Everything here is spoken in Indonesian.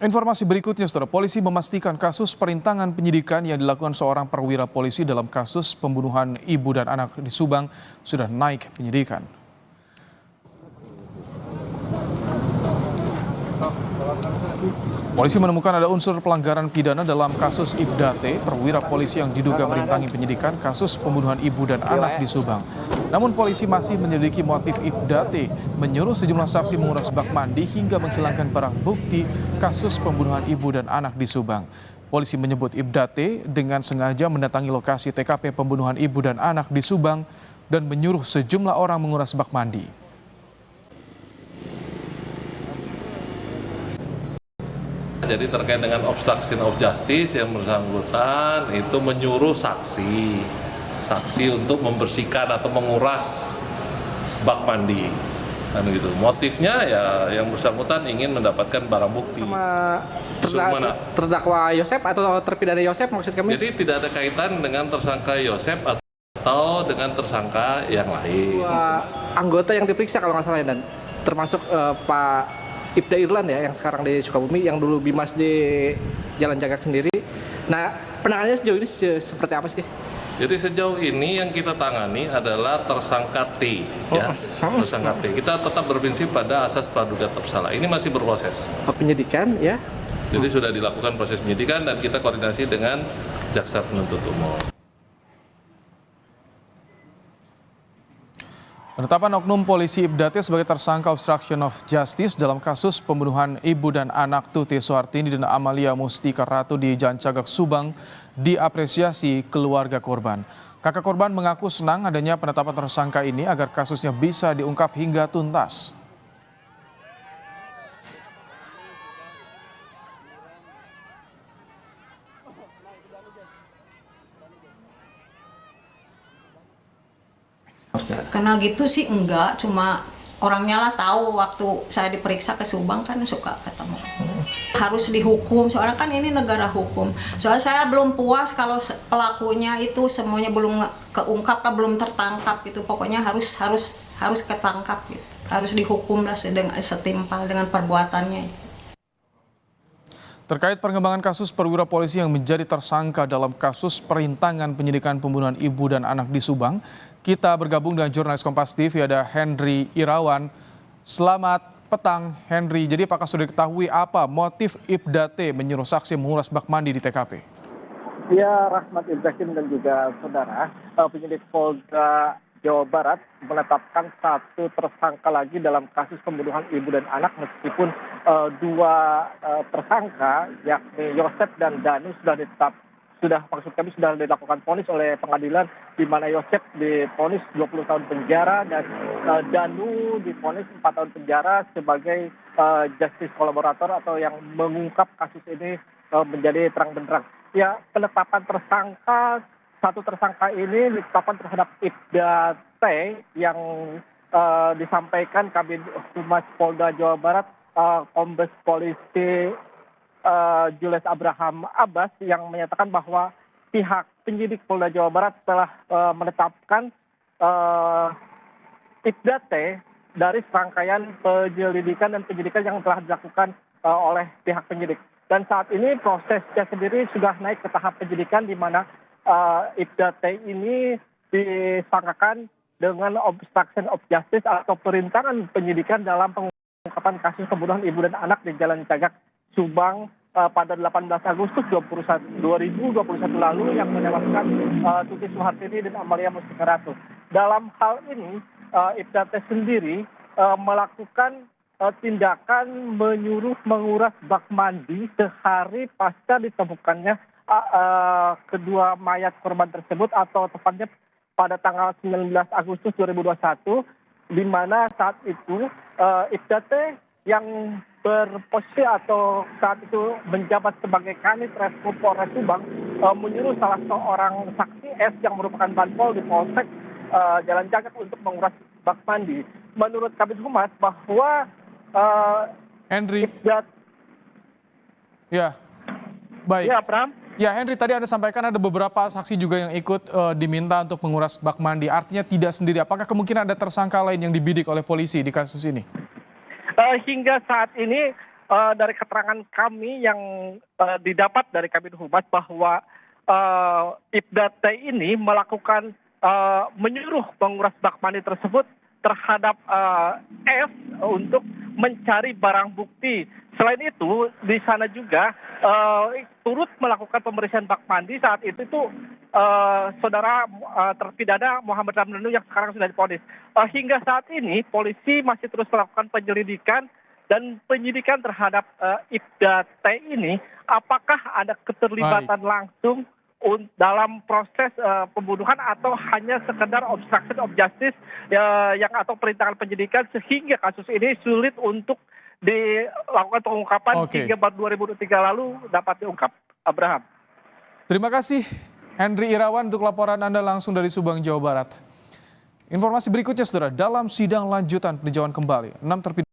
Informasi berikutnya, Saudara, polisi memastikan kasus perintangan penyidikan yang dilakukan seorang perwira polisi dalam kasus pembunuhan ibu dan anak di Subang sudah naik penyidikan. Polisi menemukan ada unsur pelanggaran pidana dalam kasus Ibda T, perwira polisi yang diduga merintangi penyidikan kasus pembunuhan ibu dan anak di Subang. Namun polisi masih menyelidiki motif Ibda T menyuruh sejumlah saksi menguras bak mandi hingga menghilangkan barang bukti kasus pembunuhan ibu dan anak di Subang. Polisi menyebut Ibda T dengan sengaja mendatangi lokasi TKP pembunuhan ibu dan anak di Subang dan menyuruh sejumlah orang menguras bak mandi. Jadi terkait dengan obstruction of justice yang bersangkutan itu menyuruh saksi untuk membersihkan atau menguras bak mandi, kan gitu. Motifnya ya yang bersangkutan ingin mendapatkan barang bukti. Sama terdakwa Yosep atau terpidana Yosep maksud kami? Jadi tidak ada kaitan dengan tersangka Yosep atau dengan tersangka yang lain. Dua anggota yang diperiksa kalau nggak salah ya, dan termasuk Pak Ibda Irlan ya, yang sekarang di Sukabumi, yang dulu Bimas di Jalan Jagak sendiri. Nah, penanganannya sejauh ini seperti apa sih? Jadi sejauh ini yang kita tangani adalah tersangka T, ya, tersangka T. Kita tetap berprinsip pada asas praduga bersalah. Ini masih berproses. Penyidikan ya. Jadi sudah dilakukan proses penyidikan dan kita koordinasi dengan jaksa penuntut umum. Penetapan oknum polisi Ibda T sebagai tersangka obstruction of justice dalam kasus pembunuhan ibu dan anak Tuti Suhartini dan Amalia Mustika Ratu di Jalan Cagak, Subang diapresiasi keluarga korban. Kakak korban mengaku senang adanya penetapan tersangka ini agar kasusnya bisa diungkap hingga tuntas. Karena gitu sih enggak, cuma orangnya lah tahu waktu saya diperiksa ke Subang kan suka ketemu. Harus dihukum, soalnya kan ini negara hukum. Soalnya saya belum puas kalau pelakunya itu semuanya belum keungkap, belum tertangkap gitu. Pokoknya harus ketangkap gitu. Harus dihukum lah setimpal dengan perbuatannya. Terkait pengembangan kasus perwira polisi yang menjadi tersangka dalam kasus perintangan penyidikan pembunuhan ibu dan anak di Subang, kita bergabung dengan jurnalis Kompas TV, ada Henry Irawan. Selamat petang, Henry. Jadi apakah sudah diketahui apa motif Ibda T menyuruh saksi menguras bak mandi di TKP? Ya, Rahmat Ibrahim dan juga saudara, penyidik Polda Jawa Barat menetapkan satu tersangka lagi dalam kasus pembunuhan ibu dan anak, meskipun dua tersangka yakni Yosep dan Danu sudah dilakukan vonis oleh pengadilan, di mana Yosep divonis 20 tahun penjara dan Danu divonis 4 tahun penjara sebagai justice kolaborator atau yang mengungkap kasus ini menjadi terang benderang. Ya, penetapan satu tersangka ini ditetapkan terhadap Ibda T yang disampaikan Kabid Humas Polda Jawa Barat, Kombes Polisi Julius Abraham Abbas, yang menyatakan bahwa pihak penyidik Polda Jawa Barat telah menetapkan Ibda T dari serangkaian penyelidikan dan penyidikan yang telah dilakukan oleh pihak penyidik. Dan saat ini prosesnya sendiri sudah naik ke tahap penyidikan, di mana Ibda T ini disangkakan dengan obstruction of justice atau perintangan penyidikan dalam pengungkapan kasus pembunuhan ibu dan anak di Jalan Cagak, Subang pada 18 Agustus 2021 lalu yang menewaskan Tuti Suhartini dan Amalia Mustika Ratu. Dalam hal ini Ibda T sendiri melakukan tindakan menyuruh menguras bak mandi sehari pasca ditemukannya kedua mayat korban tersebut, atau tepatnya pada tanggal 19 Agustus 2021, di mana saat itu Ibda T yang berposisi atau saat itu menjabat sebagai Kanit Reskrim Polres Subang menyuruh salah seorang saksi S yang merupakan banpol di Polsek Jalan Cagak untuk menguras bak mandi. Menurut Kabid Humas bahwa Henry. Ibda... Ya, baik. Ya, Pram. Ya, Henry, tadi Anda sampaikan ada beberapa saksi juga yang ikut diminta untuk menguras bak mandi. Artinya tidak sendiri. Apakah kemungkinan ada tersangka lain yang dibidik oleh polisi di kasus ini? Hingga saat ini dari keterangan kami yang didapat dari Kabid Humas bahwa Ibda T ini melakukan menyuruh penguras bak mandi tersebut terhadap F untuk mencari barang bukti. Selain itu, di sana juga turut melakukan pembersihan bak mandi saat itu saudara terpidana Muhammad Ramdhanu yang sekarang sudah divonis. Hingga saat ini polisi masih terus melakukan penyelidikan dan penyidikan terhadap Ibda T ini. Apakah ada keterlibatan langsung dalam proses pembunuhan atau hanya sekedar obstruction of justice yang atau perintangan penyidikan sehingga kasus ini sulit untuk dilakukan pengungkapan hingga 2023 lalu dapat diungkap. Abraham. Terima kasih Henry Irawan untuk laporan Anda langsung dari Subang, Jawa Barat. Informasi berikutnya saudara, dalam sidang lanjutan peninjauan kembali 6 terpidana